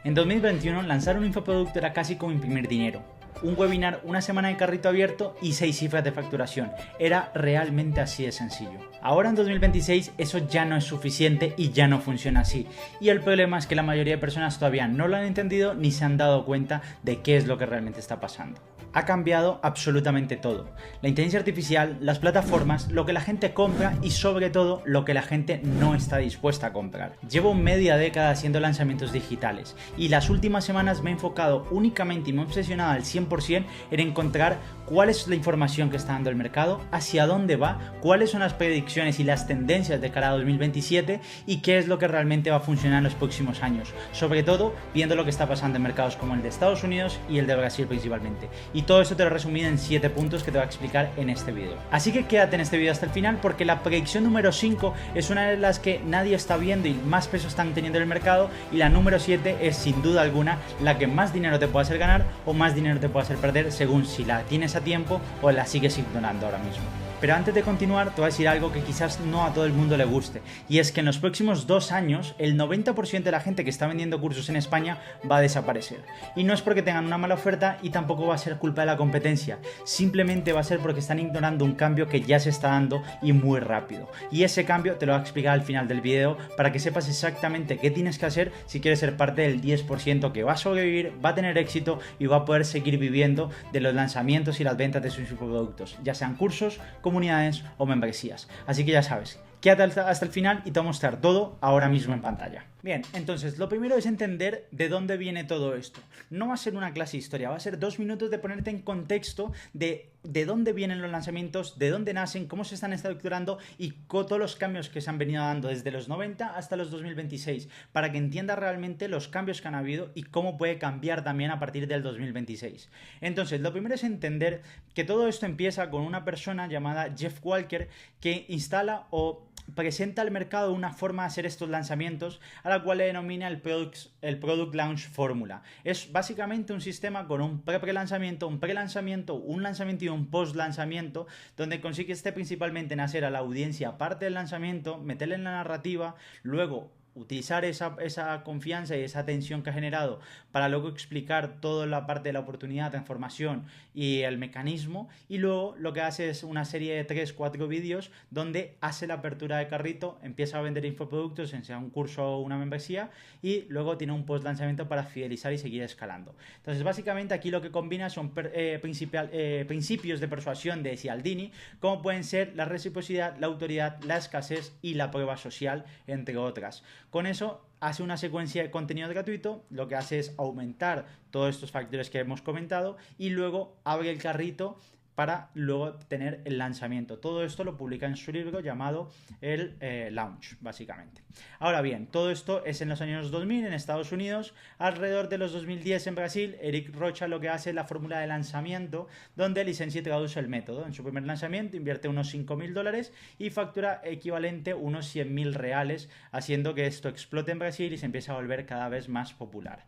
En 2021, lanzar un infoproducto era casi como imprimir dinero. Un webinar, una semana de carrito abierto y 6 cifras de facturación. Era realmente así de sencillo. Ahora en 2026 eso ya no es suficiente y ya no funciona así. Y el problema es que la mayoría de personas todavía no lo han entendido ni se han dado cuenta de qué es lo que realmente está pasando. Ha cambiado absolutamente todo. La inteligencia artificial, las plataformas, lo que la gente compra y sobre todo lo que la gente no está dispuesta a comprar. Llevo media década haciendo lanzamientos digitales y las últimas semanas me he enfocado únicamente y me he obsesionado al 100% en encontrar cuál es la información que está dando el mercado, hacia dónde va, cuáles son las predicciones y las tendencias de cara a 2027 y qué es lo que realmente va a funcionar en los próximos años. Sobre todo viendo lo que está pasando en mercados como el de Estados Unidos y el de Brasil principalmente. Y todo esto te lo he resumido en 7 puntos que te voy a explicar en este vídeo. Así que quédate en este vídeo hasta el final porque la predicción número 5 es una de las que nadie está viendo y más peso están teniendo en el mercado, y la número 7 es sin duda alguna la que más dinero te puede hacer ganar o más dinero te puede hacer perder según si la tienes a tiempo o la sigues ignorando ahora mismo. Pero antes de continuar, te voy a decir algo que quizás no a todo el mundo le guste, y es que en los próximos 2 años el 90% de la gente que está vendiendo cursos en España va a desaparecer. Y no es porque tengan una mala oferta y tampoco va a ser culpa de la competencia, simplemente va a ser porque están ignorando un cambio que ya se está dando y muy rápido. Y ese cambio te lo voy a explicar al final del video para que sepas exactamente qué tienes que hacer si quieres ser parte del 10% que va a sobrevivir, va a tener éxito y va a poder seguir viviendo de los lanzamientos y las ventas de sus productos, ya sean cursos, comunidades o membresías. Así que ya sabes, quédate hasta el final y te voy a mostrar todo ahora mismo en pantalla. Bien, entonces lo primero es entender de dónde viene todo esto. No va a ser una clase de historia, va a ser 2 minutos de ponerte en contexto de dónde vienen los lanzamientos, de dónde nacen, cómo se están estructurando y todos los cambios que se han venido dando desde los 90 hasta los 2026, para que entiendas realmente los cambios que han habido y cómo puede cambiar también a partir del 2026. Entonces, lo primero es entender que todo esto empieza con una persona llamada Jeff Walker que instala o presenta al mercado una forma de hacer estos lanzamientos a la cual le denomina el Product Launch Formula. Es básicamente un sistema con un pre-lanzamiento, un pre-lanzamiento, un lanzamiento y un post-lanzamiento, donde consiste principalmente en hacer a la audiencia parte del lanzamiento, meterle en la narrativa, luego utilizar esa confianza y esa atención que ha generado para luego explicar toda la parte de la oportunidad, transformación y el mecanismo, y luego lo que hace es una serie de 3-4 vídeos donde hace la apertura de carrito, empieza a vender infoproductos, sea un curso o una membresía, y luego tiene un post lanzamiento para fidelizar y seguir escalando. Entonces básicamente aquí lo que combina son principios de persuasión de Cialdini, como pueden ser la reciprocidad, la autoridad, la escasez y la prueba social, entre otras. Con eso hace una secuencia de contenido gratuito, lo que hace es aumentar todos estos factores que hemos comentado y luego abre el carrito para luego tener el lanzamiento. Todo esto lo publica en su libro llamado el Launch, básicamente. Ahora bien, todo esto es en los años 2000 en Estados Unidos. Alrededor de los 2010 en Brasil, Eric Rocha lo que hace es la fórmula de lanzamiento, donde licencia y traduce el método. En su primer lanzamiento invierte unos $5.000 y factura equivalente a unos 100.000 reales, haciendo que esto explote en Brasil y se empiece a volver cada vez más popular.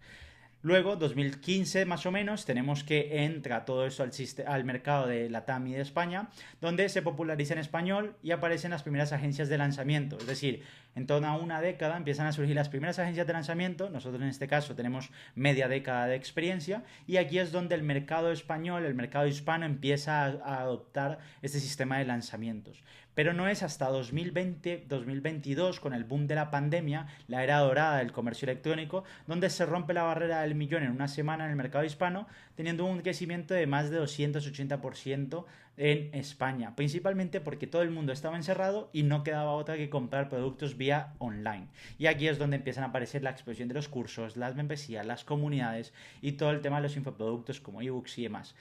Luego, 2015 más o menos, tenemos que entra todo eso al mercado de Latam y de España, donde se populariza en español y aparecen las primeras agencias de lanzamiento. Es decir, en toda una década empiezan a surgir las primeras agencias de lanzamiento. Nosotros en este caso tenemos media década de experiencia y aquí es donde el mercado español, el mercado hispano empieza a adoptar este sistema de lanzamientos. Pero no es hasta 2020-2022, con el boom de la pandemia, la era dorada del comercio electrónico, donde se rompe la barrera del millón en una semana en el mercado hispano, teniendo un crecimiento de más de 280% en España, principalmente porque todo el mundo estaba encerrado y no quedaba otra que comprar productos vía online. Y aquí es donde empiezan a aparecer la explosión de los cursos, las membresías, las comunidades y todo el tema de los infoproductos como ebooks y demás.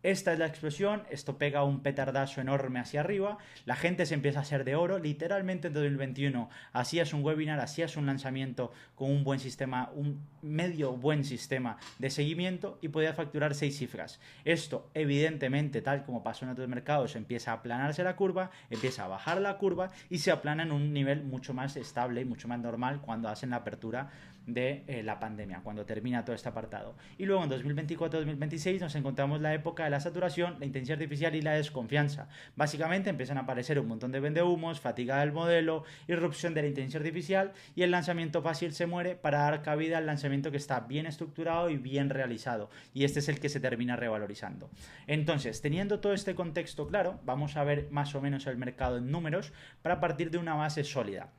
Esta es la explosión, esto pega un petardazo enorme hacia arriba, la gente se empieza a hacer de oro, literalmente en 2021 hacías un webinar, hacías un lanzamiento con un buen sistema, un medio buen sistema de seguimiento y podías facturar 6 cifras. Esto evidentemente, tal como pasó en otros mercados, empieza a aplanarse la curva, empieza a bajar la curva y se aplana en un nivel mucho más estable y mucho más normal cuando hacen la apertura de la pandemia, cuando termina todo este apartado. Y luego en 2024-2026 nos encontramos la época de la saturación, la inteligencia artificial y la desconfianza. Básicamente empiezan a aparecer un montón de vendehumos, fatiga del modelo, irrupción de la inteligencia artificial y el lanzamiento fácil se muere para dar cabida al lanzamiento que está bien estructurado y bien realizado. Y este es el que se termina revalorizando. Entonces, teniendo todo este contexto claro, vamos a ver más o menos el mercado en números para partir de una base sólida.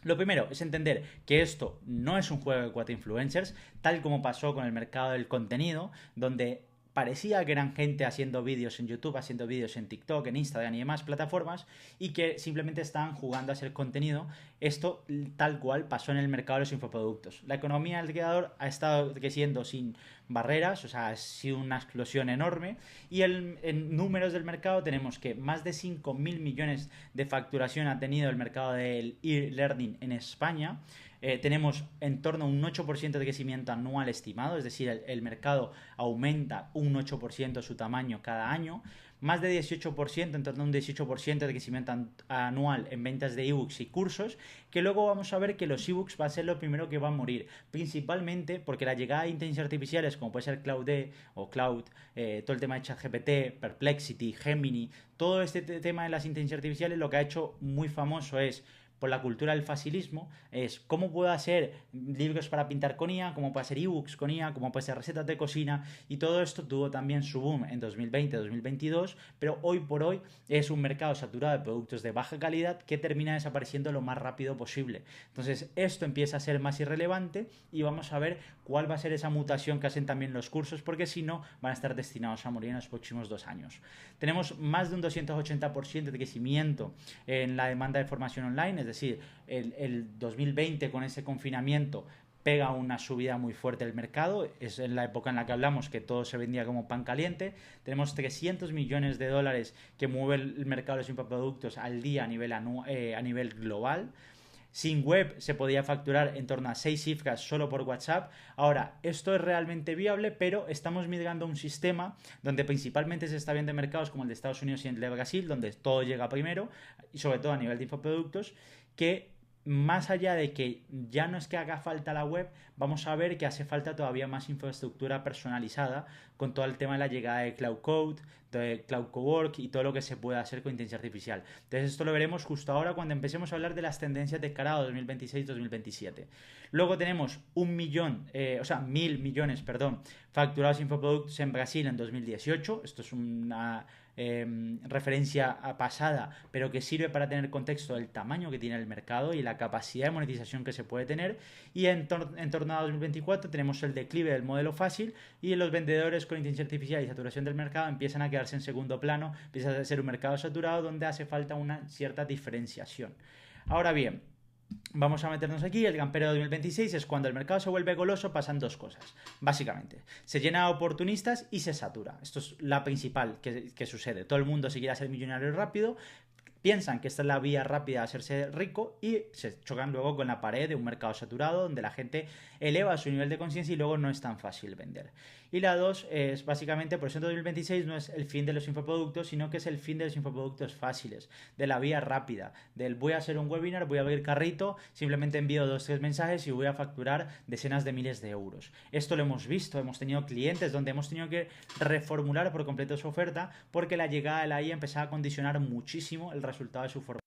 Lo primero es entender que esto no es un juego de 4 influencers, tal como pasó con el mercado del contenido, donde parecía que eran gente haciendo vídeos en YouTube, haciendo vídeos en TikTok, en Instagram y demás plataformas, y que simplemente estaban jugando a hacer contenido. Esto tal cual pasó en el mercado de los infoproductos. La economía del creador ha estado creciendo sin barreras, o sea, ha sido una explosión enorme, y en números del mercado tenemos que más de 5.000 millones de facturación ha tenido el mercado del e-learning en España. Tenemos en torno a un 8% de crecimiento anual estimado, es decir, el mercado aumenta un 8% su tamaño cada año, más de 18%, en torno a un 18% de crecimiento anual en ventas de ebooks y cursos, que luego vamos a ver que los ebooks va a ser lo primero que va a morir, principalmente porque la llegada de inteligencias artificiales como puede ser Claude o Cloud, todo el tema de ChatGPT, Perplexity, Gemini, todo este tema de las inteligencias artificiales lo que ha hecho muy famoso es por la cultura del facilismo, es cómo puedo hacer libros para pintar con IA, cómo puedo hacer ebooks con IA, cómo puedo hacer recetas de cocina, y todo esto tuvo también su boom en 2020-2022, pero hoy por hoy es un mercado saturado de productos de baja calidad que termina desapareciendo lo más rápido posible. Entonces esto empieza a ser más irrelevante y vamos a ver cuál va a ser esa mutación que hacen también los cursos, porque si no van a estar destinados a morir en los próximos 2 años. Tenemos más de un 280% de crecimiento en la demanda de formación online, es decir, el 2020 con ese confinamiento pega una subida muy fuerte del mercado, es en la época en la que hablamos que todo se vendía como pan caliente. Tenemos 300 millones de dólares que mueve el mercado de los infoproductos al día a nivel global. Sin web se podía facturar en torno a 6 cifras solo por WhatsApp. Ahora, esto es realmente viable, pero estamos migrando a un sistema donde principalmente se está viendo en mercados como el de Estados Unidos y el de Brasil, donde todo llega primero, y sobre todo a nivel de infoproductos, que más allá de que ya no es que haga falta la web, vamos a ver que hace falta todavía más infraestructura personalizada con todo el tema de la llegada de Cloud Code, de Cloud Cowork y todo lo que se puede hacer con inteligencia artificial. Entonces esto lo veremos justo ahora cuando empecemos a hablar de las tendencias de cara a 2026-2027. Luego tenemos 1.000 millones, facturados infoproductos en Brasil en 2018. Esto es una referencia pasada, pero que sirve para tener contexto del tamaño que tiene el mercado y la capacidad de monetización que se puede tener. Y en torno a 2024 tenemos el declive del modelo fácil y los vendedores con inteligencia artificial y saturación del mercado empiezan a quedarse en segundo plano, empieza a ser un mercado saturado donde hace falta una cierta diferenciación. Ahora bien, vamos a meternos aquí. El campero de 2026 es cuando el mercado se vuelve goloso, pasan dos cosas. Básicamente, se llena de oportunistas y se satura. Esto es la principal que sucede. Todo el mundo se quiere hacer millonario rápido, piensan que esta es la vía rápida de hacerse rico y se chocan luego con la pared de un mercado saturado donde la gente eleva su nivel de conciencia y luego no es tan fácil vender. Y la dos es básicamente, por eso en 2026 no es el fin de los infoproductos, sino que es el fin de los infoproductos fáciles, de la vía rápida, del voy a hacer un webinar, voy a abrir carrito, simplemente envío 2-3 mensajes y voy a facturar decenas de miles de euros. Esto lo hemos visto, hemos tenido clientes donde hemos tenido que reformular por completo su oferta porque la llegada de la IA empezaba a condicionar muchísimo el resultado de su formación.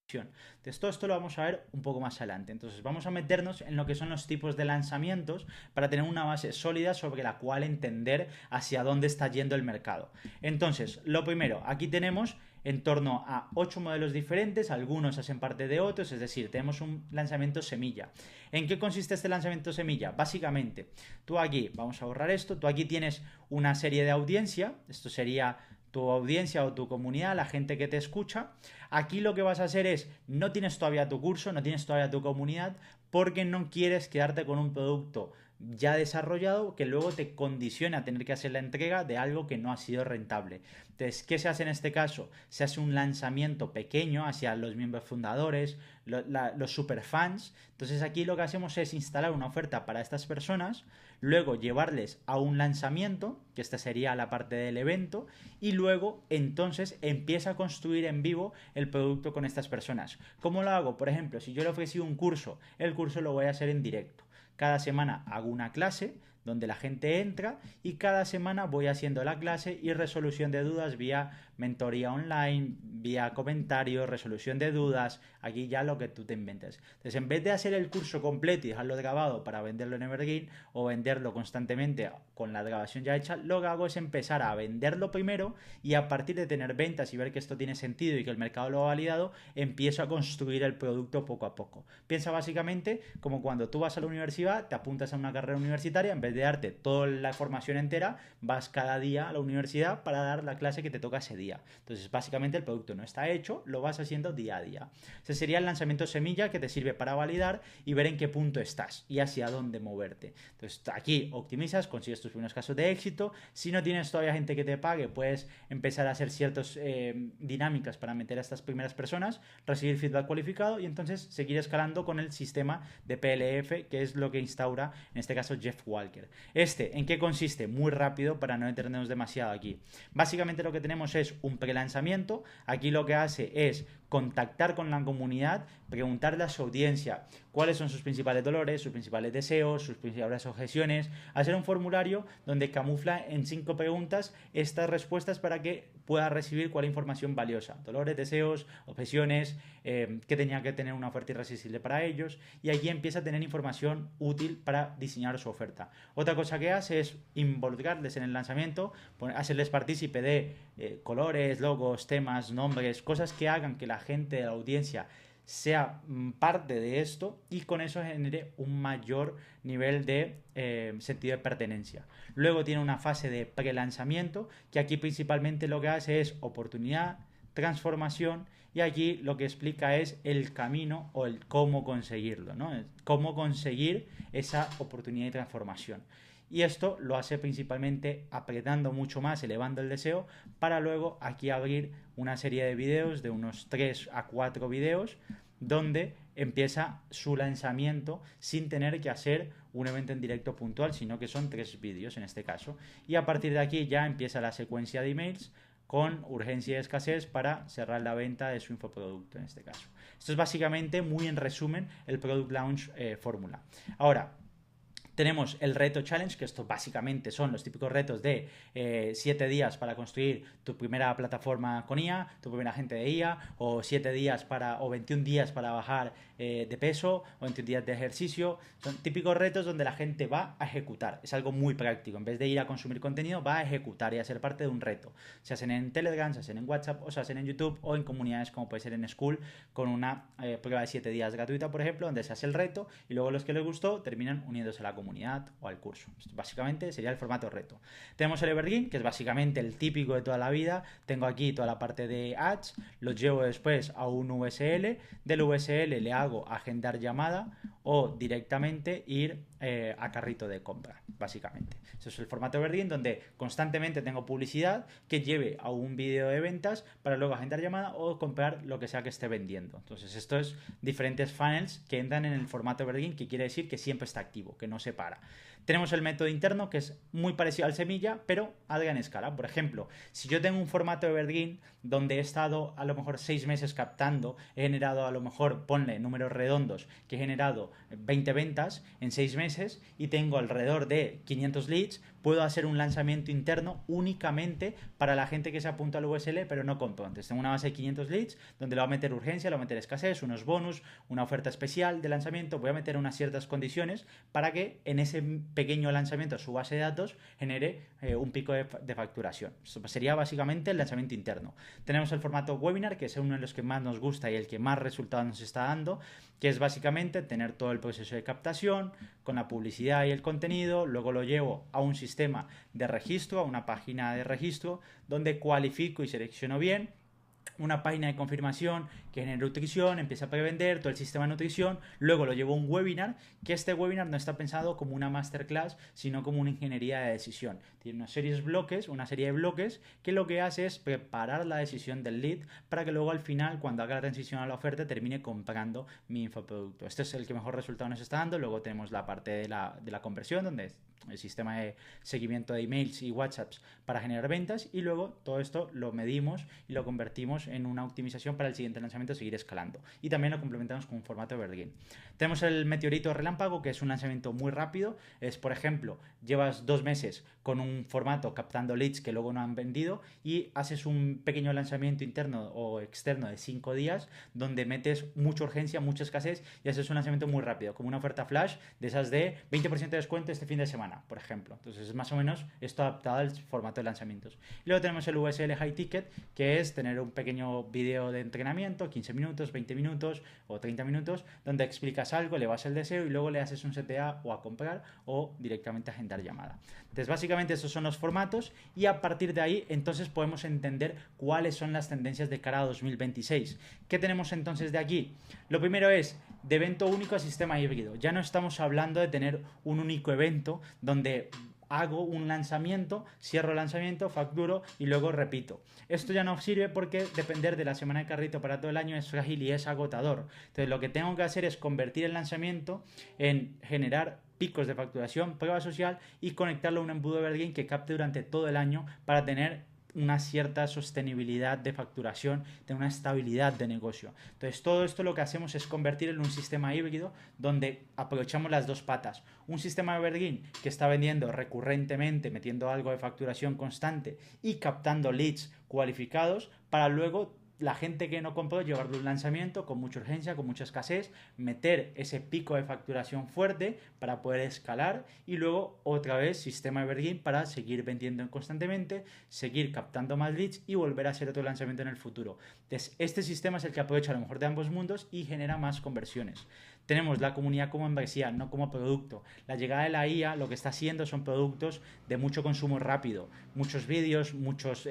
Entonces todo esto lo vamos a ver un poco más adelante. Entonces vamos a meternos en lo que son los tipos de lanzamientos para tener una base sólida sobre la cual entender hacia dónde está yendo el mercado. Entonces, lo primero, aquí tenemos en torno a 8 modelos diferentes, algunos hacen parte de otros, es decir, tenemos un lanzamiento semilla. ¿En qué consiste este lanzamiento semilla? Básicamente, tú aquí, vamos a borrar esto, tú aquí tienes una serie de audiencia, esto sería tu audiencia o tu comunidad, la gente que te escucha. Aquí lo que vas a hacer es, no tienes todavía tu curso, no tienes todavía tu comunidad, porque no quieres quedarte con un producto ya desarrollado que luego te condiciona a tener que hacer la entrega de algo que no ha sido rentable. Entonces, ¿qué se hace en este caso? Se hace un lanzamiento pequeño hacia los miembros fundadores, los superfans. Entonces aquí lo que hacemos es instalar una oferta para estas personas, luego llevarles a un lanzamiento, que esta sería la parte del evento, y luego entonces empieza a construir en vivo el producto con estas personas. ¿Cómo lo hago? Por ejemplo, si yo le ofrecí un curso, el curso lo voy a hacer en directo. Cada semana hago una clase donde la gente entra y cada semana voy haciendo la clase y resolución de dudas vía mentoría online, vía comentarios, resolución de dudas, aquí ya lo que tú te inventes. Entonces, en vez de hacer el curso completo y dejarlo grabado para venderlo en Evergreen o venderlo constantemente con la grabación ya hecha, lo que hago es empezar a venderlo primero y a partir de tener ventas y ver que esto tiene sentido y que el mercado lo ha validado, empiezo a construir el producto poco a poco. Piensa básicamente como cuando tú vas a la universidad, te apuntas a una carrera universitaria, en vez de darte toda la formación entera, vas cada día a la universidad para dar la clase que te toca ese día. Entonces, básicamente el producto no está hecho, lo vas haciendo día a día. Ese sería el lanzamiento semilla que te sirve para validar y ver en qué punto estás y hacia dónde moverte. Entonces, aquí optimizas, consigues tus primeros casos de éxito. Si no tienes todavía gente que te pague, puedes empezar a hacer ciertas dinámicas para meter a estas primeras personas, recibir feedback cualificado y entonces seguir escalando con el sistema de PLF, que es lo que instaura en este caso Jeff Walker. ¿En qué consiste? Muy rápido para no detenernos demasiado aquí. Básicamente lo que tenemos es un prelanzamiento. Aquí lo que hace es contactar con la comunidad, preguntarle a su audiencia cuáles son sus principales dolores, sus principales deseos, sus principales objeciones, hacer un formulario donde camufla en 5 preguntas estas respuestas para que pueda recibir cuál información valiosa, dolores, deseos, objeciones, que tenía que tener una oferta irresistible para ellos, y allí empieza a tener información útil para diseñar su oferta. Otra cosa que hace es involucrarles en el lanzamiento, hacerles partícipe de colores, logos, temas, nombres, cosas que hagan que la gente de la audiencia sea parte de esto y con eso genere un mayor nivel de sentido de pertenencia. Luego tiene una fase de pre-lanzamiento que aquí principalmente lo que hace es oportunidad, transformación, y aquí lo que explica es el camino o el cómo conseguirlo, ¿no? Cómo conseguir esa oportunidad y transformación. Y esto lo hace principalmente apretando mucho más, elevando el deseo, para luego aquí abrir una serie de vídeos de unos 3 a 4 vídeos donde empieza su lanzamiento sin tener que hacer un evento en directo puntual, sino que son 3 vídeos en este caso. Y a partir de aquí ya empieza la secuencia de emails con urgencia y escasez para cerrar la venta de su infoproducto en este caso. Esto es básicamente, muy en resumen, el Product Launch Fórmula. Ahora, tenemos el reto challenge, que esto básicamente son los típicos retos de 7 días para construir tu primera plataforma con IA, tu primera agente de IA, o 7 días o 21 días para bajar de peso, o 21 días de ejercicio. Son típicos retos donde la gente va a ejecutar. Es algo muy práctico. En vez de ir a consumir contenido, va a ejecutar y a ser parte de un reto. Se hacen en Telegram, se hacen en WhatsApp, o se hacen en YouTube, o en comunidades como puede ser en School, con una prueba de 7 días gratuita, por ejemplo, donde se hace el reto y luego los que les gustó terminan uniéndose a la comunidad o al curso. Esto básicamente sería el formato reto. Tenemos el Evergreen, que es básicamente el típico de toda la vida. Tengo aquí toda la parte de ads, los llevo después a un VSL, del VSL le hago agendar llamada o directamente ir a carrito de compra, básicamente. Eso es el formato Evergreen, donde constantemente tengo publicidad que lleve a un vídeo de ventas para luego agendar llamada o comprar lo que sea que esté vendiendo. Entonces, esto es diferentes funnels que entran en el formato Evergreen, que quiere decir que siempre está activo, que no se para. Tenemos el método interno, que es muy parecido al semilla, pero a gran escala. Por ejemplo, si yo tengo un formato Evergreen donde he estado a lo mejor 6 meses captando, he generado a lo mejor, ponle números redondos, que he generado 20 ventas en 6 meses y tengo alrededor de 500 leads, puedo hacer un lanzamiento interno únicamente para la gente que se apunta al VSL pero no compró. Entonces tengo una base de 500 leads donde le voy a meter urgencia, le voy a meter escasez, unos bonus, una oferta especial de lanzamiento, voy a meter unas ciertas condiciones para que en ese pequeño lanzamiento su base de datos genere un pico de facturación. Eso sería básicamente el lanzamiento interno. Tenemos el formato webinar, que es uno de los que más nos gusta y el que más resultados nos está dando, que es básicamente tener todo el proceso de captación con la publicidad y el contenido, luego lo llevo a un sistema de registro, a una página de registro donde cualifico y selecciono bien, una página de confirmación que genera nutrición, empieza a prevender todo el sistema de nutrición, luego lo llevo a un webinar, que este webinar no está pensado como una masterclass, sino como una ingeniería de decisión. Tiene una serie de bloques que lo que hace es preparar la decisión del lead para que luego al final, cuando haga la transición a la oferta, termine comprando mi infoproducto. Este es el que mejor resultado nos está dando. Luego tenemos la parte de la conversión, donde el sistema de seguimiento de emails y WhatsApps para generar ventas, y luego todo esto lo medimos y lo convertimos en una optimización para el siguiente lanzamiento seguir escalando, y también lo complementamos con un formato evergreen. Tenemos el meteorito relámpago, que es un lanzamiento muy rápido. Es, por ejemplo, llevas 2 meses con un formato captando leads que luego no han vendido y haces un pequeño lanzamiento interno o externo de 5 días donde metes mucha urgencia, mucha escasez, y haces un lanzamiento muy rápido, como una oferta flash de esas de 20% de descuento este fin de semana, por ejemplo. Entonces es más o menos esto adaptado al formato de lanzamientos. Y luego tenemos el VSL High Ticket, que es tener un pequeño vídeo de entrenamiento, 15 minutos, 20 minutos o 30 minutos, donde explicas algo, le vas el deseo y luego le haces un CTA o a comprar o directamente a agendar llamada. Entonces básicamente estos son los formatos, y a partir de ahí entonces podemos entender cuáles son las tendencias de cara a 2026. ¿Qué tenemos entonces de aquí? Lo primero es de evento único a sistema híbrido. Ya no estamos hablando de tener un único evento donde hago un lanzamiento, cierro el lanzamiento, facturo y luego repito. Esto ya no sirve porque depender de la semana de carrito para todo el año es frágil y es agotador. Entonces lo que tengo que hacer es convertir el lanzamiento en generar picos de facturación, prueba social, y conectarlo a un embudo evergreen que capte durante todo el año para tener una cierta sostenibilidad de facturación, de una estabilidad de negocio. Entonces todo esto lo que hacemos es convertir en un sistema híbrido donde aprovechamos las dos patas. Un sistema evergreen que está vendiendo recurrentemente, metiendo algo de facturación constante y captando leads cualificados para luego la gente que no compró llevarle un lanzamiento con mucha urgencia, con mucha escasez, meter ese pico de facturación fuerte para poder escalar, y luego otra vez sistema evergreen para seguir vendiendo constantemente, seguir captando más leads y volver a hacer otro lanzamiento en el futuro. Entonces este sistema es el que aprovecha a lo mejor de ambos mundos y genera más conversiones. Tenemos la comunidad como membresía, no como producto. La llegada de la IA lo que está haciendo son productos de mucho consumo rápido, muchos vídeos, muchos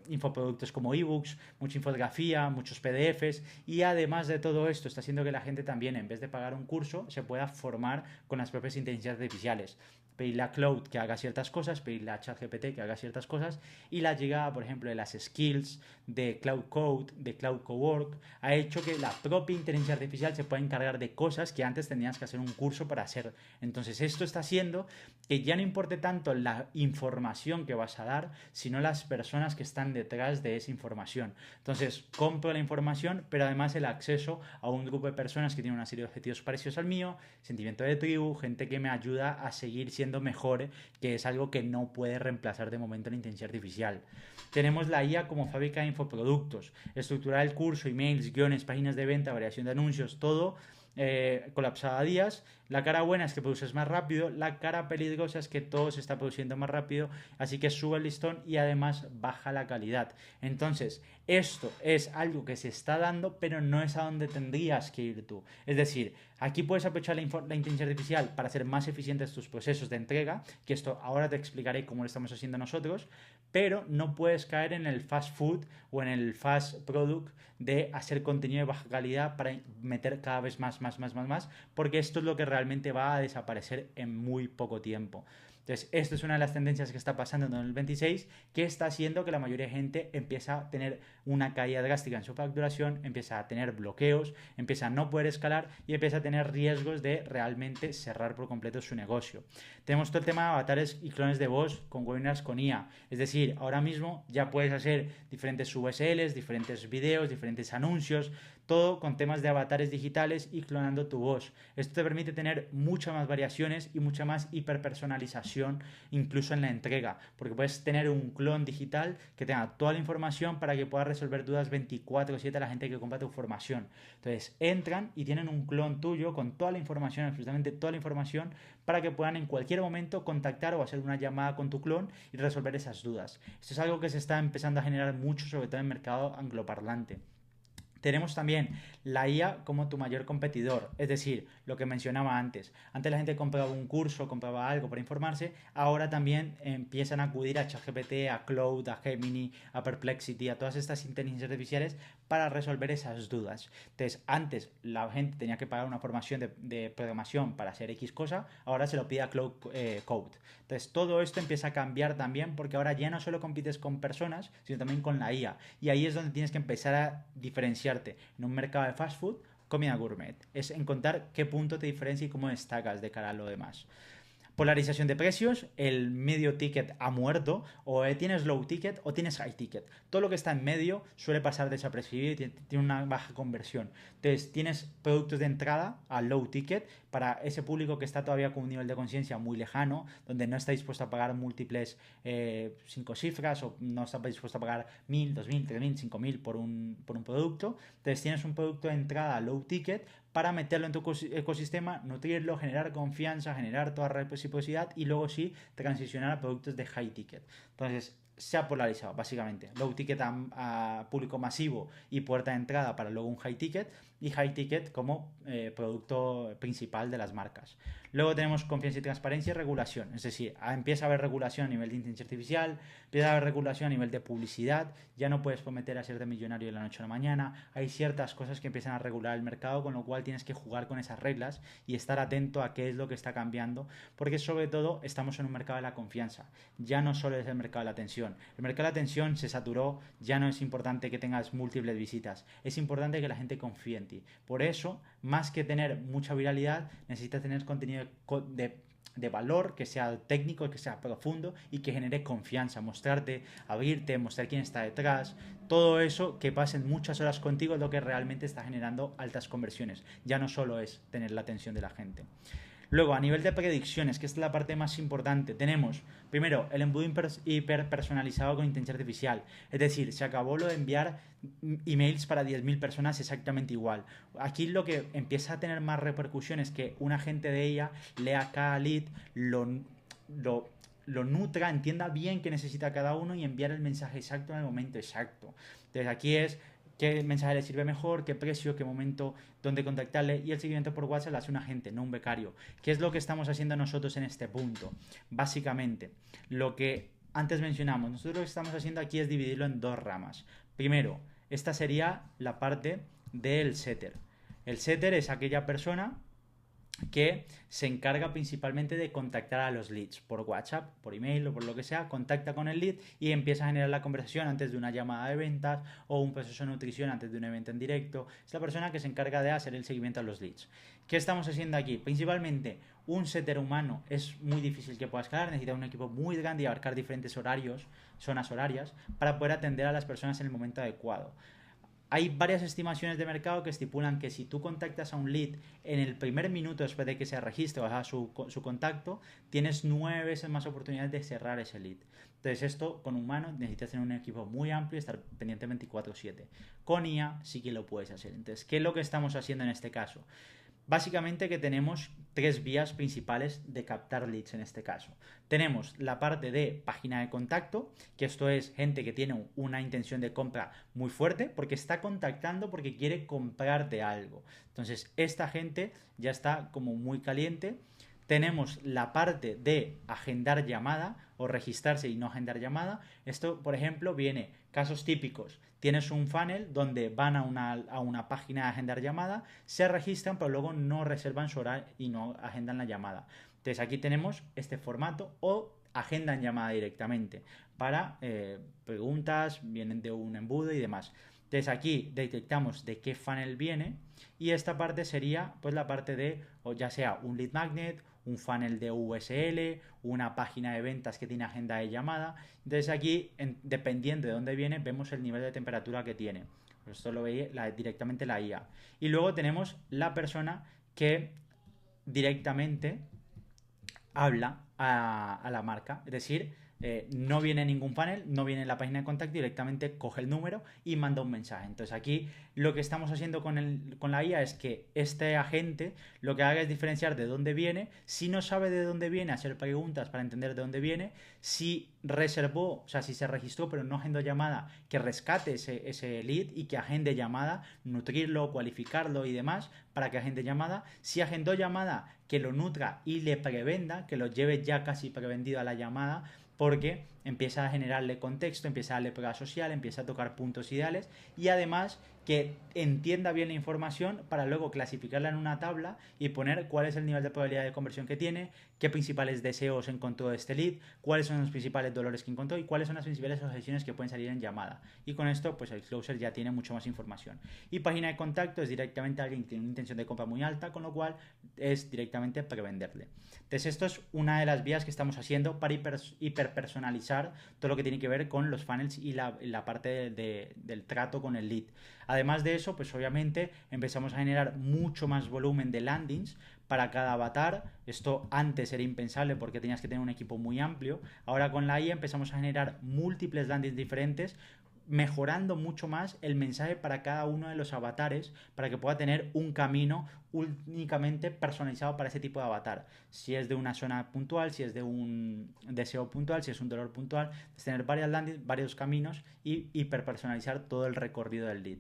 infoproductos como ebooks, mucha infografía, muchos PDFs, y además de todo esto está haciendo que la gente también, en vez de pagar un curso, se pueda formar con las propias inteligencias artificiales. Pedirle a Cloud que haga ciertas cosas, pedirle a ChatGPT que haga ciertas cosas, y la llegada, por ejemplo, de las skills de Cloud Code, de Cloud Cowork, ha hecho que la propia inteligencia artificial se pueda encargar de cosas que antes tenías que hacer un curso para hacer. Entonces esto está haciendo que ya no importe tanto la información que vas a dar, sino las personas que están detrás de esa información. Entonces compro la información, pero además el acceso a un grupo de personas que tienen una serie de objetivos parecidos al mío, sentimiento de tribu, gente que me ayuda a seguir siendo mejor, que es algo que no puede reemplazar de momento la inteligencia artificial. Tenemos la IA como fábrica de infoproductos, estructurar el curso, emails, guiones, páginas de venta, variación de anuncios, todo colapsado a días. La cara buena es que produces más rápido, la cara peligrosa es que todo se está produciendo más rápido, así que sube el listón y además baja la calidad. Entonces esto es algo que se está dando, pero no es a donde tendrías que ir tú. Es decir, aquí puedes aprovechar la inteligencia artificial para hacer más eficientes tus procesos de entrega, que esto ahora te explicaré cómo lo estamos haciendo nosotros, pero no puedes caer en el fast food o en el fast product de hacer contenido de baja calidad para meter cada vez más, porque esto es lo que realmente va a desaparecer en muy poco tiempo. Entonces, esto es una de las tendencias que está pasando en 2026, que está haciendo que la mayoría de gente empieza a tener una caída drástica en su facturación, empieza a tener bloqueos, empieza a no poder escalar y empieza a tener riesgos de realmente cerrar por completo su negocio. Tenemos todo el tema de avatares y clones de voz con webinars con IA. Es decir, ahora mismo ya puedes hacer diferentes VSLs, diferentes videos, diferentes anuncios, todo con temas de avatares digitales y clonando tu voz. Esto te permite tener muchas más variaciones y mucha más hiperpersonalización incluso en la entrega, porque puedes tener un clon digital que tenga toda la información para que puedas resolver dudas 24/7 a la gente que compra tu formación. Entonces entran y tienen un clon tuyo con toda la información, absolutamente toda la información, para que puedan en cualquier momento contactar o hacer una llamada con tu clon y resolver esas dudas. Esto es algo que se está empezando a generar mucho, sobre todo en el mercado angloparlante. Tenemos también la IA como tu mayor competidor, es decir, lo que mencionaba antes. Antes la gente compraba un curso, compraba algo para informarse, ahora también empiezan a acudir a ChatGPT, a Cloud, a Gemini, a Perplexity, a todas estas inteligencias artificiales para resolver esas dudas. Entonces, antes la gente tenía que pagar una formación de programación para hacer X cosa, ahora se lo pide a Cloud Code. Entonces, todo esto empieza a cambiar también, porque ahora ya no solo compites con personas, sino también con la IA. Y ahí es donde tienes que empezar a diferenciar en un mercado de fast food, comida gourmet. Es encontrar qué punto te diferencia y cómo destacas de cara a lo demás. Polarización de precios, el medio ticket ha muerto, o tienes low ticket o tienes high ticket. Todo lo que está en medio suele pasar desapercibido y tiene una baja conversión. Entonces tienes productos de entrada a low ticket para ese público que está todavía con un nivel de conciencia muy lejano, donde no está dispuesto a pagar múltiples 5 cifras o no está dispuesto a pagar 1.000, 2.000, 3.000, 5.000 por un producto. Entonces tienes un producto de entrada a low ticket para meterlo en tu ecosistema, nutrirlo, generar confianza, generar toda reciprocidad y luego sí transicionar a productos de high ticket. Entonces se ha polarizado básicamente low ticket a público masivo y puerta de entrada para luego un high ticket, y high ticket como producto principal de las marcas. Luego tenemos confianza y transparencia y regulación, es decir, empieza a haber regulación a nivel de inteligencia artificial, empieza a haber regulación a nivel de publicidad, ya no puedes prometer a ser de millonario de la noche a la mañana, hay ciertas cosas que empiezan a regular el mercado, con lo cual tienes que jugar con esas reglas y estar atento a qué es lo que está cambiando, porque sobre todo estamos en un mercado de la confianza, ya no solo es el mercado de la atención. El mercado de la atención se saturó, ya no es importante que tengas múltiples visitas, es importante que la gente confíe en ti. Por eso, más que tener mucha viralidad, necesitas tener contenido de valor, que sea técnico, que sea profundo y que genere confianza, mostrarte, abrirte, mostrar quién está detrás, todo eso que pasen muchas horas contigo es lo que realmente está generando altas conversiones, ya no solo es tener la atención de la gente. Luego, a nivel de predicciones, que esta es la parte más importante, tenemos primero el embudo hiperpersonalizado con inteligencia artificial. Es decir, se acabó lo de enviar emails para 10.000 personas exactamente igual. Aquí lo que empieza a tener más repercusión es que un agente de ella lea cada lead, lo nutra, entienda bien qué necesita cada uno y enviar el mensaje exacto en el momento exacto. Entonces aquí es qué mensaje le sirve mejor, qué precio, qué momento, dónde contactarle, y el seguimiento por WhatsApp lo hace un agente, no un becario. ¿Qué es lo que estamos haciendo nosotros en este punto? Básicamente, lo que antes mencionamos, nosotros lo que estamos haciendo aquí es dividirlo en dos ramas. Primero, esta sería la parte del setter. El setter es aquella persona que se encarga principalmente de contactar a los leads por WhatsApp, por email o por lo que sea, contacta con el lead y empieza a generar la conversación antes de una llamada de ventas o un proceso de nutrición antes de un evento en directo. Es la persona que se encarga de hacer el seguimiento a los leads. ¿Qué estamos haciendo aquí? Principalmente, un setter humano es muy difícil que pueda escalar, necesita un equipo muy grande y abarcar diferentes horarios, zonas horarias, para poder atender a las personas en el momento adecuado. Hay varias estimaciones de mercado que estipulan que si tú contactas a un lead en el primer minuto después de que se registre o haga su contacto, tienes 9 veces más oportunidades de cerrar ese lead. Entonces esto con humanos necesitas tener un equipo muy amplio y estar pendiente 24/7. Con IA sí que lo puedes hacer. Entonces, ¿qué es lo que estamos haciendo en este caso? Básicamente que tenemos 3 vías principales de captar leads en este caso. Tenemos la parte de página de contacto, que esto es gente que tiene una intención de compra muy fuerte porque está contactando porque quiere comprarte algo. Entonces esta gente ya está como muy caliente. Tenemos la parte de agendar llamada o registrarse y no agendar llamada. Esto, por ejemplo, viene casos típicos. Tienes un funnel donde van a una página de agendar llamada, se registran, pero luego no reservan su horario y no agendan la llamada. Entonces aquí tenemos este formato, o agendan llamada directamente para preguntas, vienen de un embudo y demás. Entonces aquí detectamos de qué funnel viene, y esta parte sería pues la parte de, o ya sea un lead magnet, un funnel de USL, una página de ventas que tiene agenda de llamada. Entonces aquí, dependiendo de dónde viene, vemos el nivel de temperatura que tiene. Esto lo veía directamente la IA. Y luego tenemos la persona que directamente habla a la marca, es decir, no viene ningún panel, no viene en la página de contacto, directamente coge el número y manda un mensaje. Entonces aquí lo que estamos haciendo con la IA es que este agente lo que haga es diferenciar de dónde viene. Si no sabe de dónde viene, hacer preguntas para entender de dónde viene. Si reservó, o sea, si se registró pero no agendó llamada, que rescate ese lead y que agende llamada, nutrirlo, cualificarlo y demás para que agende llamada. Si agendó llamada, que lo nutra y le prevenda, que lo lleve ya casi prevendido a la llamada, porque empieza a generarle contexto, empieza a darle prueba social, empieza a tocar puntos ideales, y además que entienda bien la información para luego clasificarla en una tabla y poner cuál es el nivel de probabilidad de conversión que tiene, qué principales deseos encontró este lead, cuáles son los principales dolores que encontró y cuáles son las principales objeciones que pueden salir en llamada. Y con esto, pues el closer ya tiene mucho más información. Y página de contacto es directamente alguien que tiene una intención de compra muy alta, con lo cual es directamente prevenderle. Entonces, esto es una de las vías que estamos haciendo para hiperpersonalizar todo lo que tiene que ver con los funnels y la parte del trato con el lead. Además de eso, pues obviamente empezamos a generar mucho más volumen de landings para cada avatar. Esto antes era impensable porque tenías que tener un equipo muy amplio. Ahora con la IA empezamos a generar múltiples landings diferentes, mejorando mucho más el mensaje para cada uno de los avatares para que pueda tener un camino únicamente personalizado para ese tipo de avatar. Si es de una zona puntual, si es de un deseo puntual, si es un dolor puntual, es tener varias landings, varios caminos y hiperpersonalizar todo el recorrido del lead.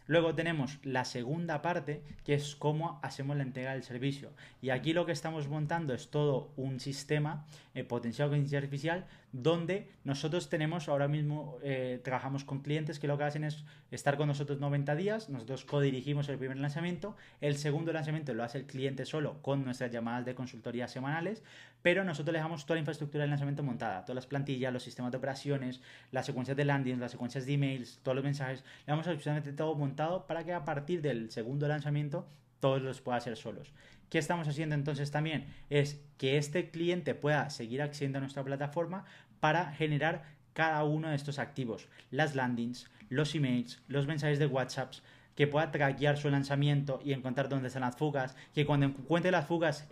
Luego tenemos la segunda parte, que es cómo hacemos la entrega del servicio. Y aquí lo que estamos montando es todo un sistema potenciado con inteligencia artificial, donde nosotros tenemos ahora mismo, trabajamos con clientes que lo que hacen es estar con nosotros 90 días, nosotros codirigimos el primer lanzamiento, el segundo lanzamiento lo hace el cliente solo con nuestras llamadas de consultoría semanales, pero nosotros le dejamos toda la infraestructura del lanzamiento montada, todas las plantillas, los sistemas de operaciones, las secuencias de landings, las secuencias de emails, todos los mensajes, le damos absolutamente todo montado para que a partir del segundo lanzamiento todos los pueda hacer solos. ¿Qué estamos haciendo entonces también? Es que este cliente pueda seguir accediendo a nuestra plataforma para generar cada uno de estos activos, las landings, los emails, los mensajes de WhatsApp, que pueda trackear su lanzamiento y encontrar dónde están las fugas, que cuando encuentre las fugas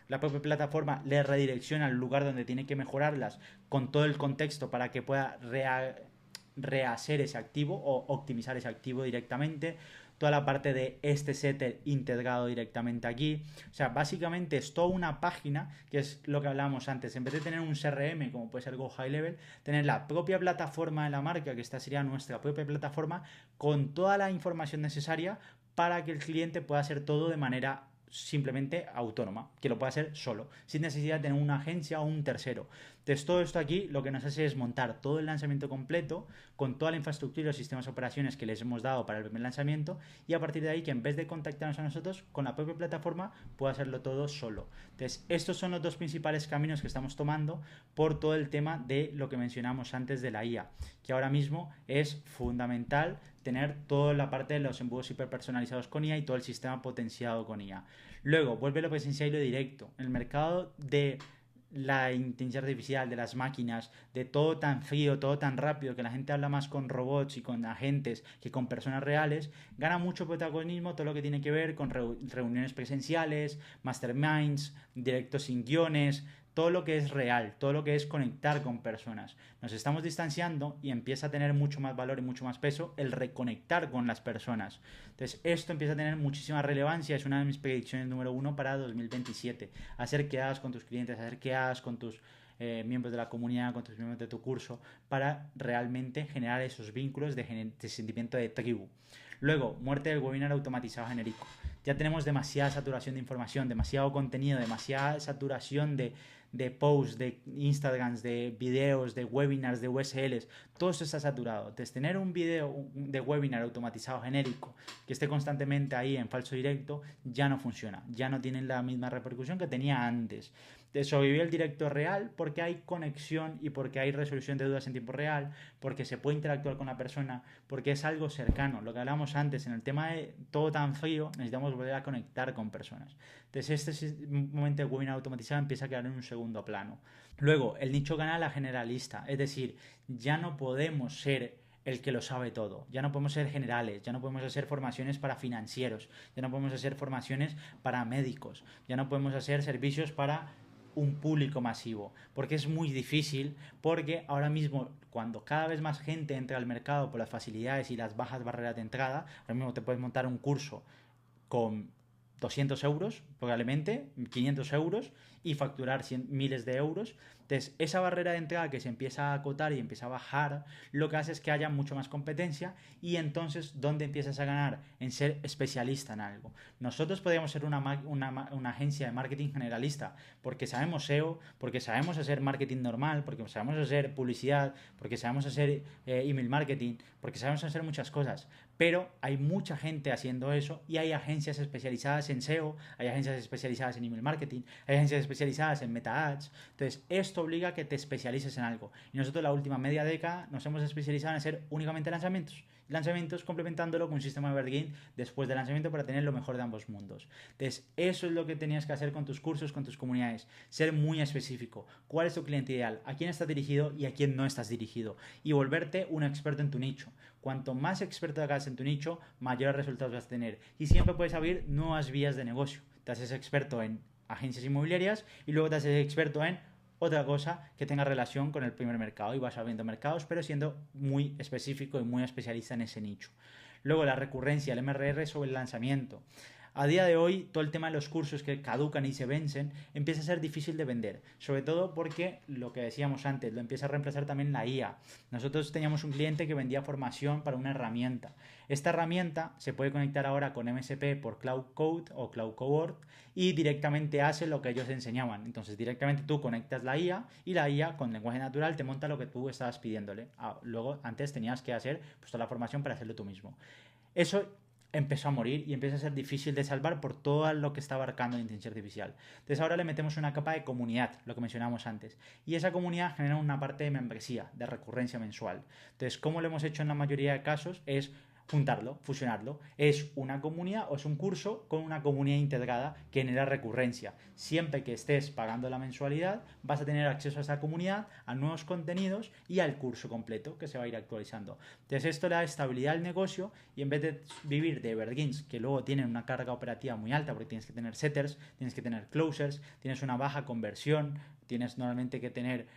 la propia plataforma le redirecciona al lugar donde tiene que mejorarlas con todo el contexto para que pueda rehacer ese activo o optimizar ese activo directamente. Toda la parte de este setter integrado directamente aquí. O sea, básicamente es toda una página, que es lo que hablábamos antes. En vez de tener un CRM, como puede ser Go High Level, tener la propia plataforma de la marca, que esta sería nuestra propia plataforma, con toda la información necesaria para que el cliente pueda hacer todo de manera simplemente autónoma, que lo pueda hacer solo, sin necesidad de tener una agencia o un tercero. Entonces, todo esto aquí lo que nos hace es montar todo el lanzamiento completo con toda la infraestructura y los sistemas de operaciones que les hemos dado para el primer lanzamiento, y a partir de ahí que en vez de contactarnos a nosotros con la propia plataforma pueda hacerlo todo solo. Entonces, estos son los dos principales caminos que estamos tomando por todo el tema de lo que mencionamos antes de la IA, que ahora mismo es fundamental tener toda la parte de los embudos hiperpersonalizados con IA y todo el sistema potenciado con IA. Luego, vuelve lo presencial y lo directo. El mercado de la inteligencia artificial, de las máquinas, de todo tan frío, todo tan rápido, que la gente habla más con robots y con agentes que con personas reales, gana mucho protagonismo todo lo que tiene que ver con reuniones presenciales, masterminds, directos sin guiones, todo lo que es real, todo lo que es conectar con personas. Nos estamos distanciando y empieza a tener mucho más valor y mucho más peso el reconectar con las personas. Entonces, esto empieza a tener muchísima relevancia, es una de mis predicciones número 1 para 2027. Hacer quedadas con tus clientes, hacer quedadas con tus miembros de la comunidad, con tus miembros de tu curso, para realmente generar esos vínculos de sentimiento de tribu. Luego, muerte del webinar automatizado genérico. Ya tenemos demasiada saturación de información, demasiado contenido, demasiada saturación de posts, de Instagrams, de videos, de webinars, de USLs. Todo eso está saturado. Entonces, tener un video de webinar automatizado genérico que esté constantemente ahí en falso directo ya no funciona. Ya no tiene la misma repercusión que tenía antes. Sobrevive el directo real porque hay conexión y porque hay resolución de dudas en tiempo real, porque se puede interactuar con la persona, porque es algo cercano. Lo que hablamos antes, en el tema de todo tan frío, necesitamos volver a conectar con personas. Entonces, este momento de webinar automatizado empieza a quedar en un segundo plano. Luego, el nicho gana la generalista, es decir, ya no podemos ser el que lo sabe todo, ya no podemos ser generales, ya no podemos hacer formaciones para financieros, ya no podemos hacer formaciones para médicos, ya no podemos hacer servicios para un público masivo, porque es muy difícil, porque ahora mismo cuando cada vez más gente entra al mercado por las facilidades y las bajas barreras de entrada, ahora mismo te puedes montar un curso con 200 euros, probablemente, 500 euros, y facturar miles de euros. Entonces, esa barrera de entrada que se empieza a acotar y empieza a bajar, lo que hace es que haya mucho más competencia y entonces, ¿dónde empiezas a ganar? En ser especialista en algo. Nosotros podríamos ser una agencia de marketing generalista porque sabemos SEO, porque sabemos hacer marketing normal, porque sabemos hacer publicidad, porque sabemos hacer email marketing, porque sabemos hacer muchas cosas, pero hay mucha gente haciendo eso y hay agencias especializadas en SEO, hay agencias especializadas en email marketing, hay agencias especializadas en meta ads. Entonces, esto obliga a que te especialices en algo. Y nosotros la última media década nos hemos especializado en hacer únicamente lanzamientos complementándolo con un sistema de evergreen después del lanzamiento para tener lo mejor de ambos mundos. Entonces, eso es lo que tenías que hacer con tus cursos, con tus comunidades, ser muy específico. ¿Cuál es tu cliente ideal? ¿A quién estás dirigido y a quién no estás dirigido? Y volverte un experto en tu nicho. Cuanto más experto hagas en tu nicho, mayores resultados vas a tener. Y siempre puedes abrir nuevas vías de negocio. Te haces experto en agencias inmobiliarias y luego te haces experto en otra cosa que tenga relación con el primer mercado y vas abriendo mercados, pero siendo muy específico y muy especialista en ese nicho. Luego la recurrencia, el MRR sobre el lanzamiento. A día de hoy, todo el tema de los cursos que caducan y se vencen empieza a ser difícil de vender, sobre todo porque lo que decíamos antes, lo empieza a reemplazar también la IA. Nosotros teníamos un cliente que vendía formación para una herramienta. Esta herramienta se puede conectar ahora con MSP por Cloud Code o Cloud Cohort y directamente hace lo que ellos enseñaban. Entonces directamente tú conectas la IA y la IA con lenguaje natural te monta lo que tú estabas pidiéndole. Luego antes tenías que hacer pues, toda la formación para hacerlo tú mismo. Eso empezó a morir y empieza a ser difícil de salvar por todo lo que está abarcando la inteligencia artificial. Entonces ahora le metemos una capa de comunidad, lo que mencionamos antes, y esa comunidad genera una parte de membresía, de recurrencia mensual. Entonces, como lo hemos hecho en la mayoría de casos, es juntarlo, fusionarlo. Es una comunidad o es un curso con una comunidad integrada que genera recurrencia. Siempre que estés pagando la mensualidad, vas a tener acceso a esa comunidad, a nuevos contenidos y al curso completo que se va a ir actualizando. Entonces esto le da estabilidad al negocio y en vez de vivir de evergreens que luego tienen una carga operativa muy alta porque tienes que tener setters, tienes que tener closers, tienes una baja conversión, tienes normalmente que tener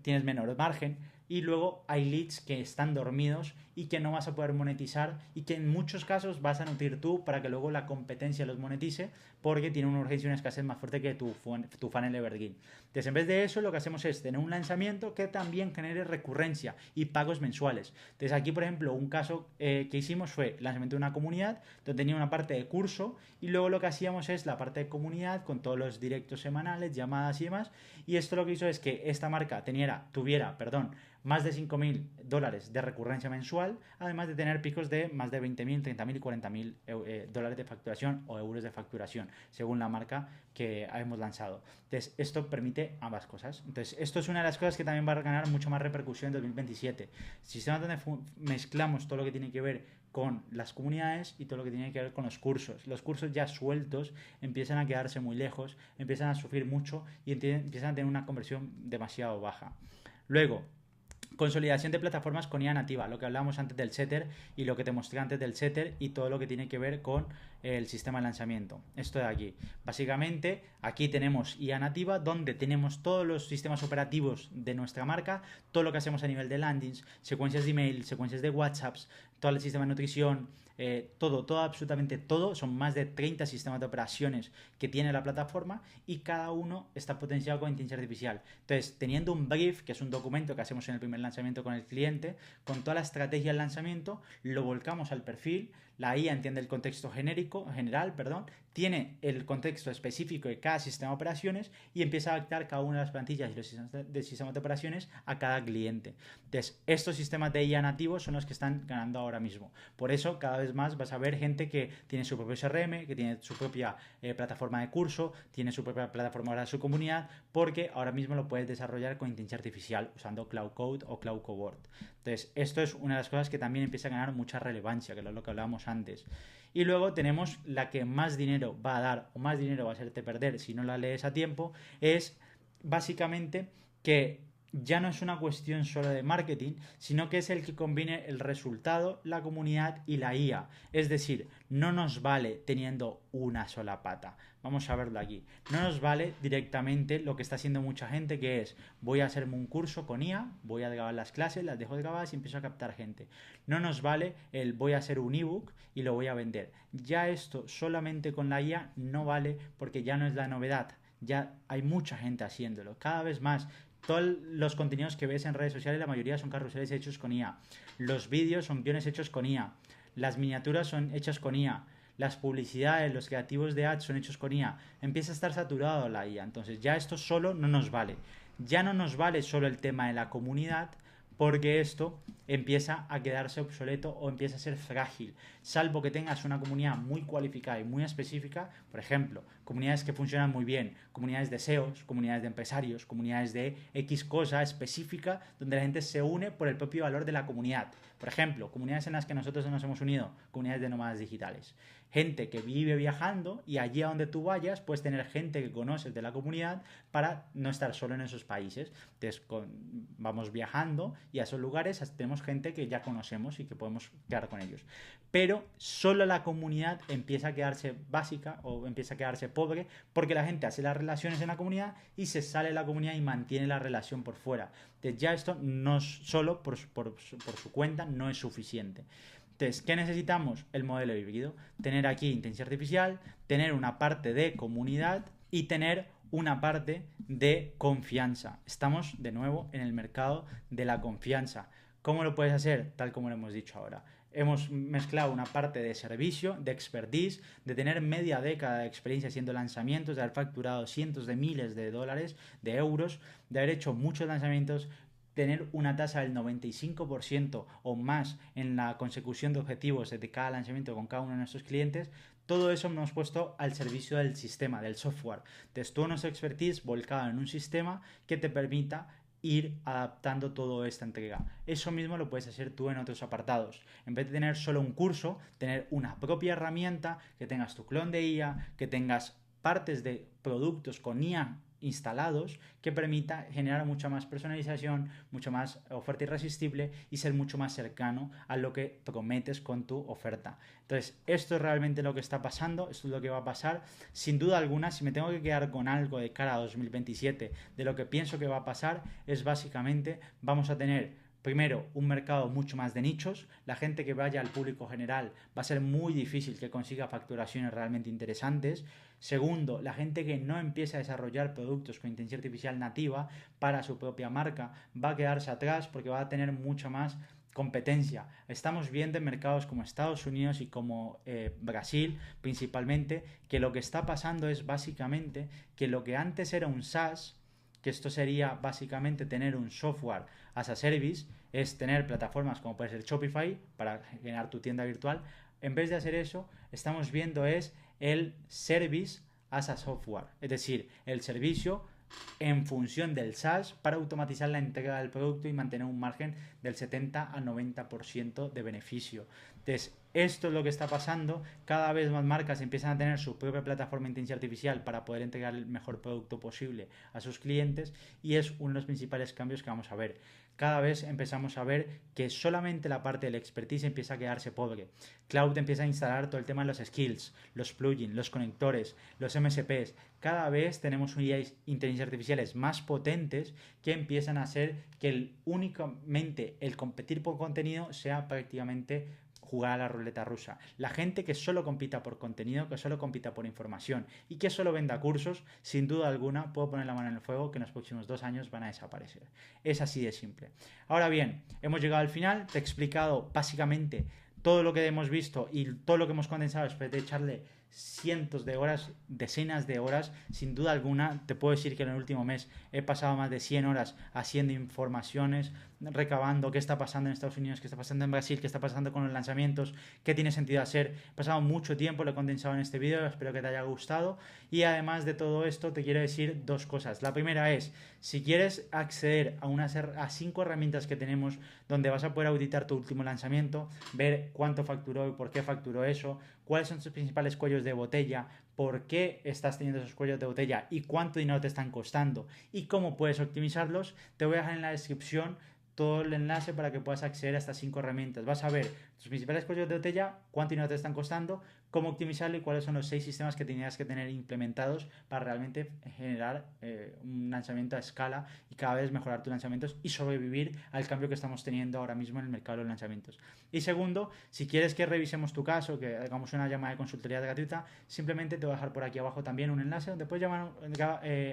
tienes menor margen y luego hay leads que están dormidos y que no vas a poder monetizar y que en muchos casos vas a nutrir tú para que luego la competencia los monetice porque tiene una urgencia y una escasez más fuerte que tu funnel evergreen. Entonces en vez de eso lo que hacemos es tener un lanzamiento que también genere recurrencia y pagos mensuales. Entonces aquí por ejemplo un caso que hicimos fue el lanzamiento de una comunidad donde tenía una parte de curso y luego lo que hacíamos es la parte de comunidad con todos los directos semanales, llamadas y demás. Y esto lo que hizo es que esta marca tuviera más de $5.000 de recurrencia mensual, además de tener picos de más de 20.000, 30.000 y 40.000 dólares de facturación o euros de facturación, según la marca que hemos lanzado. Entonces, esto permite ambas cosas. Entonces, esto es una de las cosas que también va a ganar mucho más repercusión en 2027. Sistemas donde mezclamos todo lo que tiene que ver con las comunidades y todo lo que tiene que ver con los cursos. Los cursos ya sueltos empiezan a quedarse muy lejos, empiezan a sufrir mucho y empiezan a tener una conversión demasiado baja. Luego, consolidación de plataformas con IA nativa, lo que hablábamos antes del setter y lo que te mostré antes del setter y todo lo que tiene que ver con el sistema de lanzamiento. Esto de aquí. Básicamente, aquí tenemos IA nativa donde tenemos todos los sistemas operativos de nuestra marca, todo lo que hacemos a nivel de landings, secuencias de email, secuencias de WhatsApps, todo el sistema de nutrición, todo, absolutamente todo. Son más de 30 sistemas de operaciones que tiene la plataforma y cada uno está potenciado con inteligencia artificial. Entonces, teniendo un brief, que es un documento que hacemos en el primer lanzamiento con el cliente, con toda la estrategia del lanzamiento, lo volcamos al perfil, la IA entiende el contexto general, tiene el contexto específico de cada sistema de operaciones y empieza a adaptar cada una de las plantillas y los sistemas de operaciones a cada cliente. Entonces, estos sistemas de IA nativos son los que están ganando ahora mismo. Por eso, cada vez más vas a ver gente que tiene su propio CRM, que tiene su propia plataforma de curso, tiene su propia plataforma para su comunidad, porque ahora mismo lo puedes desarrollar con inteligencia artificial usando Cloud Code o Cloud Cohort. Entonces, esto es una de las cosas que también empieza a ganar mucha relevancia, que es lo que hablábamos antes. Y luego tenemos la que más dinero va a dar o más dinero va a hacerte perder si no la lees a tiempo, es básicamente que ya no es una cuestión solo de marketing, sino que es el que combine el resultado, la comunidad y la IA. Es decir, no nos vale teniendo una sola pata. Vamos a verlo aquí. No nos vale directamente lo que está haciendo mucha gente, que es voy a hacerme un curso con IA, voy a grabar las clases, las dejo grabadas y empiezo a captar gente. No nos vale el voy a hacer un ebook y lo voy a vender. Ya esto solamente con la IA no vale porque ya no es la novedad. ya hay mucha gente haciéndolo, cada vez más. Todos los contenidos que ves en redes sociales, la mayoría son carruseles hechos con IA. Los vídeos son guiones hechos con IA. Las miniaturas son hechas con IA. Las publicidades, los creativos de ads son hechos con IA. Empieza a estar saturado la IA. Entonces ya esto solo no nos vale. Ya no nos vale solo el tema de la comunidad, porque esto empieza a quedarse obsoleto o empieza a ser frágil, salvo que tengas una comunidad muy cualificada y muy específica. Por ejemplo, comunidades que funcionan muy bien, comunidades de SEOs, comunidades de empresarios, comunidades de X cosa específica, donde la gente se une por el propio valor de la comunidad. Por ejemplo, comunidades en las que nosotros nos hemos unido, comunidades de nómadas digitales. Gente que vive viajando y allí a donde tú vayas puedes tener gente que conoces de la comunidad para no estar solo en esos países. Entonces vamos viajando y a esos lugares tenemos gente que ya conocemos y que podemos quedar con ellos. Pero solo la comunidad empieza a quedarse básica o empieza a quedarse pobre porque la gente hace las relaciones en la comunidad y se sale de la comunidad y mantiene la relación por fuera. Entonces ya esto no solo por su cuenta no es suficiente. Entonces, ¿qué necesitamos? El modelo híbrido. Tener aquí inteligencia artificial, tener una parte de comunidad y tener una parte de confianza. Estamos de nuevo en el mercado de la confianza. ¿Cómo lo puedes hacer? Tal como lo hemos dicho ahora. Hemos mezclado una parte de servicio, de expertise, de tener media década de experiencia haciendo lanzamientos, de haber facturado cientos de miles de dólares, de euros, de haber hecho muchos lanzamientos, tener una tasa del 95% o más en la consecución de objetivos de cada lanzamiento con cada uno de nuestros clientes. Todo eso hemos puesto al servicio del sistema, del software. Entonces, toda nuestra expertise volcada en un sistema que te permita ir adaptando toda esta entrega. Eso mismo lo puedes hacer tú en otros apartados. En vez de tener solo un curso, tener una propia herramienta, que tengas tu clon de IA, que tengas partes de productos con IA instalados que permita generar mucha más personalización, mucha más oferta irresistible y ser mucho más cercano a lo que prometes con tu oferta. Entonces, esto es realmente lo que está pasando, esto es lo que va a pasar. Sin duda alguna, si me tengo que quedar con algo de cara a 2027 de lo que pienso que va a pasar, es básicamente vamos a tener primero, un mercado mucho más de nichos. La gente que vaya al público general va a ser muy difícil que consiga facturaciones realmente interesantes. Segundo, la gente que no empiece a desarrollar productos con inteligencia artificial nativa para su propia marca va a quedarse atrás porque va a tener mucha más competencia. Estamos viendo en mercados como Estados Unidos y como Brasil principalmente que lo que está pasando es básicamente que lo que antes era un SaaS, que esto sería básicamente tener un software as a service, es tener plataformas como puede ser Shopify para generar tu tienda virtual. En vez de hacer eso, estamos viendo es el service as a software, es decir, el servicio en función del SaaS para automatizar la entrega del producto y mantener un margen del 70 al 90% de beneficio. Entonces, esto es lo que está pasando. Cada vez más marcas empiezan a tener su propia plataforma de inteligencia artificial para poder entregar el mejor producto posible a sus clientes y es uno de los principales cambios que vamos a ver. Cada vez empezamos a ver que solamente la parte del expertise empieza a quedarse pobre. Cloud empieza a instalar todo el tema de los skills, los plugins, los conectores, los MSPs. Cada vez tenemos unidades inteligencia artificiales más potentes que empiezan a hacer que únicamente el competir por contenido sea prácticamente jugar a la ruleta rusa. La gente que solo compita por contenido, que solo compita por información y que solo venda cursos, sin duda alguna puedo poner la mano en el fuego que en los próximos 2 años van a desaparecer. Es así de simple. Ahora bien, hemos llegado al final, te he explicado básicamente todo lo que hemos visto y todo lo que hemos condensado después de echarle cientos de horas, decenas de horas. Sin duda alguna te puedo decir que en el último mes he pasado más de 100 horas haciendo informaciones, recabando qué está pasando en Estados Unidos, qué está pasando en Brasil, qué está pasando con los lanzamientos, qué tiene sentido hacer. He pasado mucho tiempo, lo he condensado en este vídeo, espero que te haya gustado. Y además de todo esto te quiero decir 2 cosas. La primera es, si quieres acceder a 5 herramientas que tenemos donde vas a poder auditar tu último lanzamiento, ver cuánto facturó y por qué facturó eso, cuáles son sus principales cuellos de botella, por qué estás teniendo esos cuellos de botella y cuánto dinero te están costando y cómo puedes optimizarlos, te voy a dejar en la descripción todo el enlace para que puedas acceder a estas 5 herramientas. Vas a ver tus principales cuellos de botella, cuánto dinero te están costando, cómo optimizarlo y cuáles son los 6 sistemas que tenías que tener implementados para realmente generar un lanzamiento a escala y cada vez mejorar tus lanzamientos y sobrevivir al cambio que estamos teniendo ahora mismo en el mercado de los lanzamientos. Y segundo, si quieres que revisemos tu caso, que hagamos una llamada de consultoría gratuita, simplemente te voy a dejar por aquí abajo también un enlace donde puedes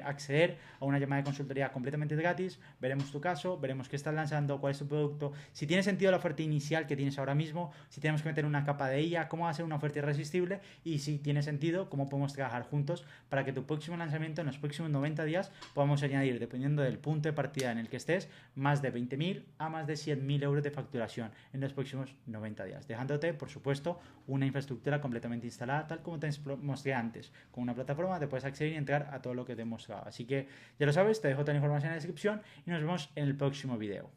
acceder a una llamada de consultoría completamente gratis. Veremos tu caso, veremos qué estás lanzando, cuál es tu producto, si tiene sentido la oferta inicial que tienes ahora mismo, si tenemos que meter una capa de ella, cómo va a ser una oferta irresistible y si tiene sentido, cómo podemos trabajar juntos para que tu próximo lanzamiento en los próximos 90 días podamos añadir, dependiendo del punto de partida en el que estés, más de 20.000 a más de 100.000 euros de facturación en los próximos 90 días, dejándote, por supuesto, una infraestructura completamente instalada, tal como te mostré antes. Con una plataforma te puedes acceder y entrar a todo lo que te he mostrado. Así que ya lo sabes, te dejo toda la información en la descripción y nos vemos en el próximo video.